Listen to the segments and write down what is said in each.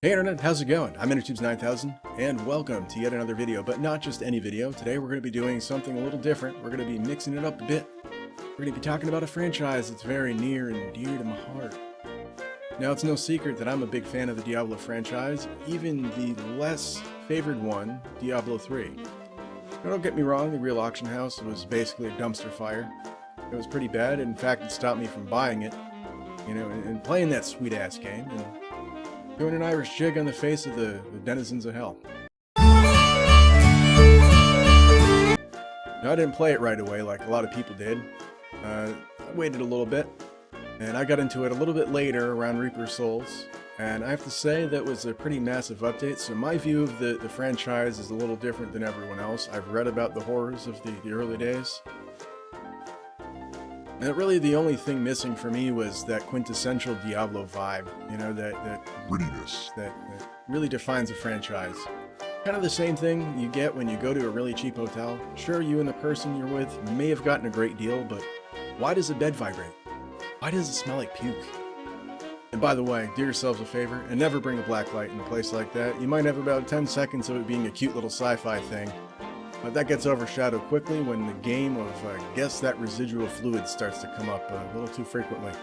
Hey Internet, how's it going? I'm InnerTubes9000, and welcome to yet another video, but not just any video. Today we're going to be doing something a little different. We're going to be mixing it up a bit. We're going to be talking about a franchise that's very near and dear to my heart. Now, it's no secret that I'm a big fan of the Diablo franchise, even the less favored one, Diablo 3. Now, don't get me wrong, the real auction house was basically a dumpster fire. It was pretty bad. In fact, it stopped me from buying it, and playing that sweet-ass game, and doing an Irish jig on the face of the denizens of hell. Now, I didn't play it right away like a lot of people did. I waited a little bit, and I got into it a little bit later around Reaper Souls, and I have to say that was a pretty massive update, so my view of the franchise is a little different than everyone else. I've read about the horrors of the early days. And really the only thing missing for me was that quintessential Diablo vibe, that grittiness that really defines a franchise. Kind of the same thing you get when you go to a really cheap hotel. Sure, you and the person you're with may have gotten a great deal, but why does the bed vibrate? Why does it smell like puke? And by the way, do yourselves a favor and never bring a black light in a place like that. You might have about 10 seconds of it being a cute little sci-fi thing, but that gets overshadowed quickly when the game of guess that residual fluid starts to come up a little too frequently.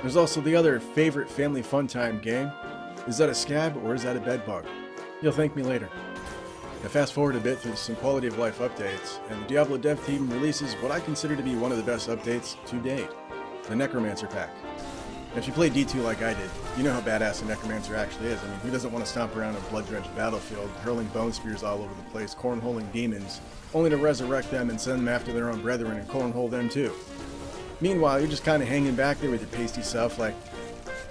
There's also the other favorite family fun time game. Is that a scab or is that a bed bug? You'll thank me later. Now fast forward a bit through some quality of life updates, and the Diablo dev team releases what I consider to be one of the best updates to date, the Necromancer pack. If you played D2 like I did, you know how badass a Necromancer actually is. I mean, who doesn't want to stomp around a blood-drenched battlefield, hurling bone spears all over the place, cornholing demons, only to resurrect them and send them after their own brethren and cornhole them too? Meanwhile, you're just kind of hanging back there with your pasty stuff like,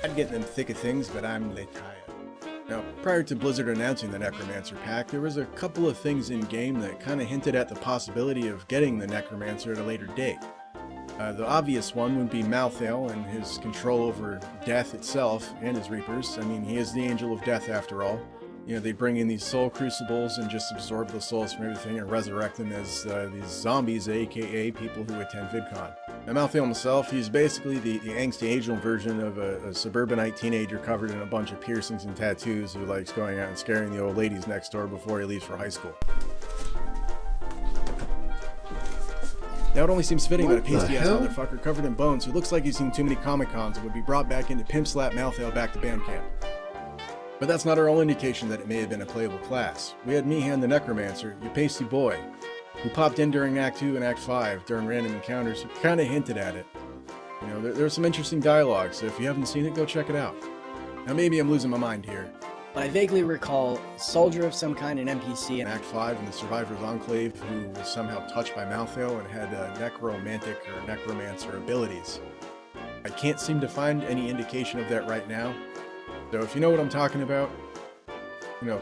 I'd get in them thick of things, but I'm late tired. Now, prior to Blizzard announcing the Necromancer pack, there was a couple of things in-game that kind of hinted at the possibility of getting the Necromancer at a later date. The obvious one would be Malthael and his control over death itself and his Reapers. I mean, he is the angel of death after all. They bring in these soul crucibles and just absorb the souls from everything and resurrect them as these zombies, aka people who attend VidCon. Now, Malthael himself, he's basically the angsty angel version of a suburbanite teenager covered in a bunch of piercings and tattoos who likes going out and scaring the old ladies next door before he leaves for high school. Now it only seems fitting that a pasty-ass motherfucker covered in bones who looks like he's seen too many Comic-Cons would be brought back in to pimp slap Malthael back to band camp. But that's not our only indication that it may have been a playable class. We had Meehan the Necromancer, your pasty boy, who popped in during Act 2 and Act 5 during random encounters who kind of hinted at it. There's some interesting dialogue, so if you haven't seen it, go check it out. Now maybe I'm losing my mind here, but I vaguely recall a soldier of some kind, an NPC in Act 5 in the Survivor's Enclave who was somehow touched by Malthael and had necromantic or necromancer abilities. I can't seem to find any indication of that right now, so if you know what I'm talking about,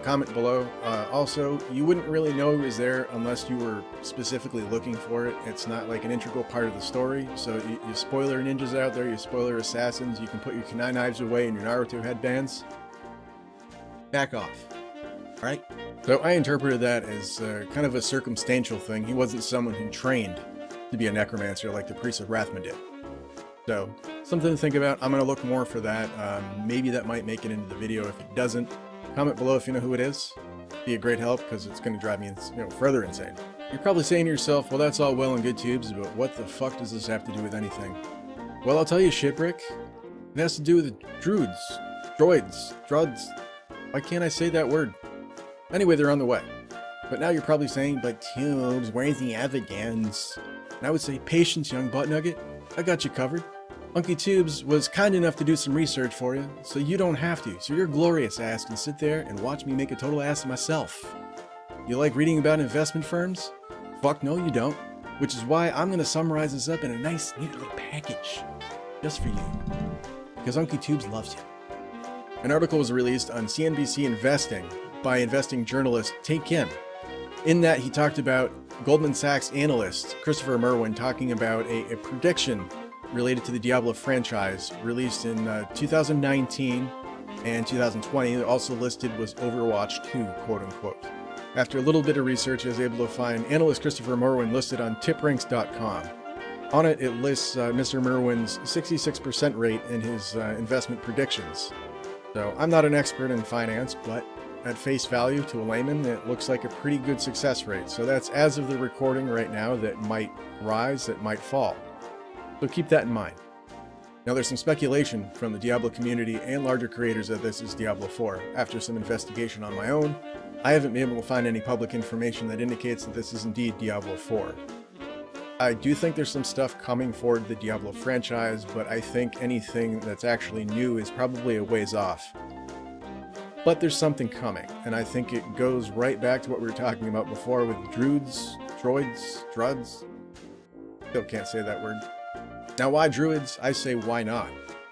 comment below. Also, you wouldn't really know it was there unless you were specifically looking for it. It's not like an integral part of the story, so you spoiler ninjas out there, you spoiler assassins, you can put your kunai knives away and your Naruto headbands. Back off. Alright? So I interpreted that as kind of a circumstantial thing. He wasn't someone who trained to be a necromancer like the priests of Rathma did. So, something to think about. I'm going to look more for that. Maybe that might make it into the video. If it doesn't, comment below if you know who it is. Be a great help because it's going to drive me further insane. You're probably saying to yourself, well, that's all well and good, Tubes, but what the fuck does this have to do with anything? Well, I'll tell you, Shitbrick. It has to do with Druids, Droids, Druds. Why can't I say that word? Anyway, they're on the way. But now you're probably saying, but Tubes, where's the evidence? And I would say, patience, young butt nugget. I got you covered. Unky Tubes was kind enough to do some research for you, so you don't have to. So your glorious ass can sit there and watch me make a total ass of myself. You like reading about investment firms? Fuck no, you don't. Which is why I'm going to summarize this up in a nice, neat little package. Just for you. Because Unky Tubes loves you. An article was released on CNBC Investing by investing journalist Tae Kim. In that, he talked about Goldman Sachs analyst Christopher Merwin talking about a prediction related to the Diablo franchise released in 2019 and 2020. Also listed was Overwatch 2, quote-unquote. After a little bit of research, I was able to find analyst Christopher Merwin listed on tipranks.com. On it, it lists Mr. Merwin's 66% rate in his investment predictions. So I'm not an expert in finance, but at face value to a layman, it looks like a pretty good success rate. So that's as of the recording right now. That might rise, that might fall. So keep that in mind. Now there's some speculation from the Diablo community and larger creators that this is Diablo 4. After some investigation on my own, I haven't been able to find any public information that indicates that this is indeed Diablo 4. I do think there's some stuff coming for the Diablo franchise, but I think anything that's actually new is probably a ways off. But there's something coming, and I think it goes right back to what we were talking about before with Druids, Druds. Still can't say that word. Now, why Druids? I say, why not?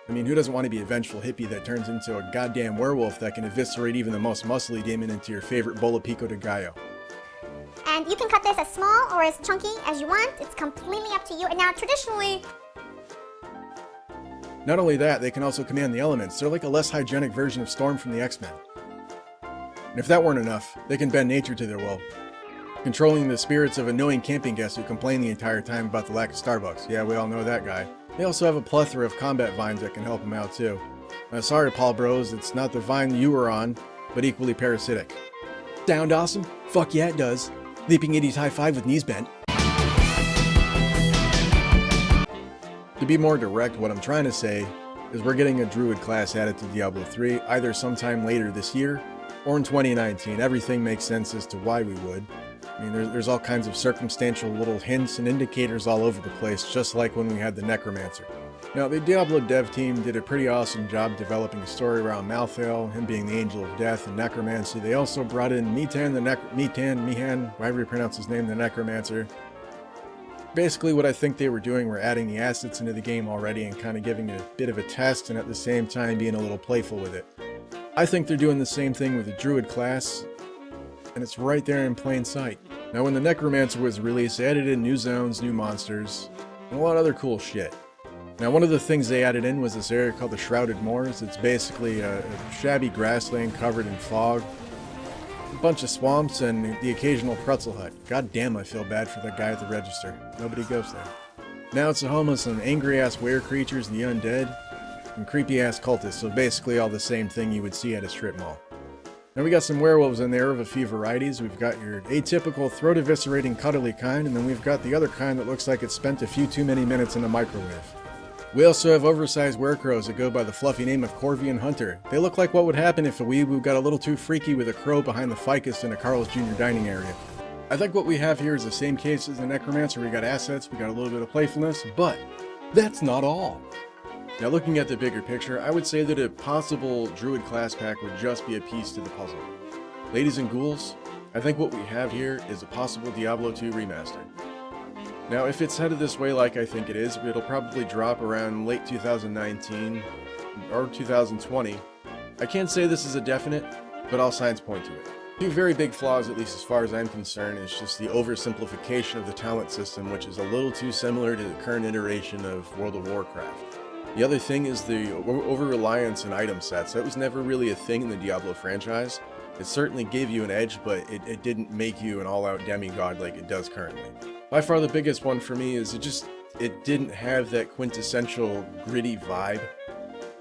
I mean, who doesn't want to be a vengeful hippie that turns into a goddamn werewolf that can eviscerate even the most muscly demon into your favorite bola pico de gallo? And you can cut this as small or as chunky as you want. It's completely up to you. And now, traditionally... Not only that, they can also command the elements. They're like a less hygienic version of Storm from the X-Men. And if that weren't enough, they can bend nature to their will, controlling the spirits of annoying camping guests who complain the entire time about the lack of Starbucks. Yeah, we all know that guy. They also have a plethora of combat vines that can help them out too. Sorry, Paul Bros, it's not the vine you were on, but equally parasitic. Sound awesome? Fuck yeah, it does. Leaping Idiots high five with knees bent. To be more direct, what I'm trying to say is we're getting a Druid class added to Diablo 3 either sometime later this year or in 2019. Everything makes sense as to why we would. I mean, there's all kinds of circumstantial little hints and indicators all over the place, just like when we had the Necromancer. Now, the Diablo dev team did a pretty awesome job developing a story around Malthael, him being the Angel of Death and Necromancy. They also brought in Mihan, however you pronounce his name, the Necromancer. Basically, what I think they were doing were adding the assets into the game already and kind of giving it a bit of a test and at the same time being a little playful with it. I think they're doing the same thing with the Druid class, and it's right there in plain sight. Now, when the Necromancer was released, they added in new zones, new monsters, and a lot of other cool shit. Now, one of the things they added in was this area called the Shrouded Moors. It's basically a shabby grassland covered in fog, a bunch of swamps, and the occasional pretzel hut. God damn, I feel bad for that guy at the register. Nobody goes there. Now it's the home of some angry-ass were creatures, the undead, and creepy-ass cultists, so basically all the same thing you would see at a strip mall. Now we got some werewolves in there of a few varieties. We've got your atypical throat-eviscerating cuddly kind, and then we've got the other kind that looks like it spent a few too many minutes in a microwave. We also have oversized werecrows that go by the fluffy name of Corvian Hunter. They look like what would happen if a weeaboo got a little too freaky with a crow behind the ficus in a Carl's Jr. dining area. I think what we have here is the same case as the Necromancer. We got assets, we got a little bit of playfulness, but that's not all. Now, looking at the bigger picture, I would say that a possible Druid class pack would just be a piece to the puzzle. Ladies and ghouls, I think what we have here is a possible Diablo 2 remaster. Now, if it's headed this way like I think it is, it'll probably drop around late 2019 or 2020. I can't say this is a definite, but all signs point to it. Two very big flaws, at least as far as I'm concerned, is just the oversimplification of the talent system, which is a little too similar to the current iteration of World of Warcraft. The other thing is the over-reliance in item sets. That was never really a thing in the Diablo franchise. It certainly gave you an edge, but it didn't make you an all-out demigod like it does currently. By far the biggest one for me is it didn't have that quintessential gritty vibe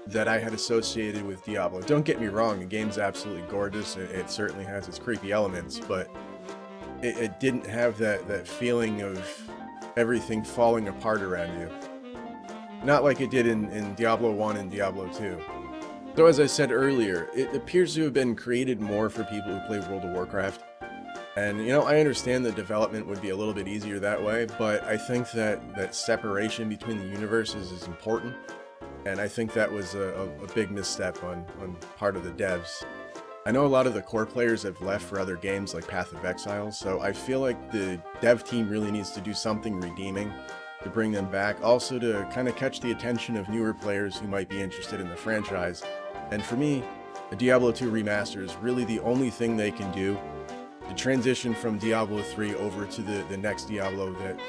that I had associated with Diablo. Don't get me wrong, the game's absolutely gorgeous, it certainly has its creepy elements, but it didn't have that feeling of everything falling apart around you. Not like it did in Diablo 1 and Diablo 2. So as I said earlier, it appears to have been created more for people who play World of Warcraft. And, you know, I understand the development would be a little bit easier that way, but I think that separation between the universes is important. And I think that was a big misstep on part of the devs. I know a lot of the core players have left for other games like Path of Exile, so I feel like the dev team really needs to do something redeeming to bring them back. Also to kind of catch the attention of newer players who might be interested in the franchise. And for me, a Diablo 2 remaster is really the only thing they can do to transition from Diablo 3 over to the next Diablo that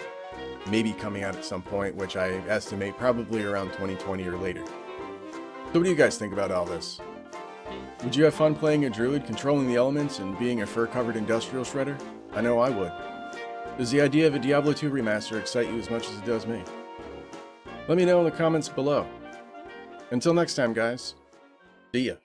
may be coming out at some point, which I estimate probably around 2020 or later. So what do you guys think about all this? Would you have fun playing a druid, controlling the elements, and being a fur-covered industrial shredder? I know I would. Does the idea of a Diablo 2 remaster excite you as much as it does me? Let me know in the comments below. Until next time, guys. See ya.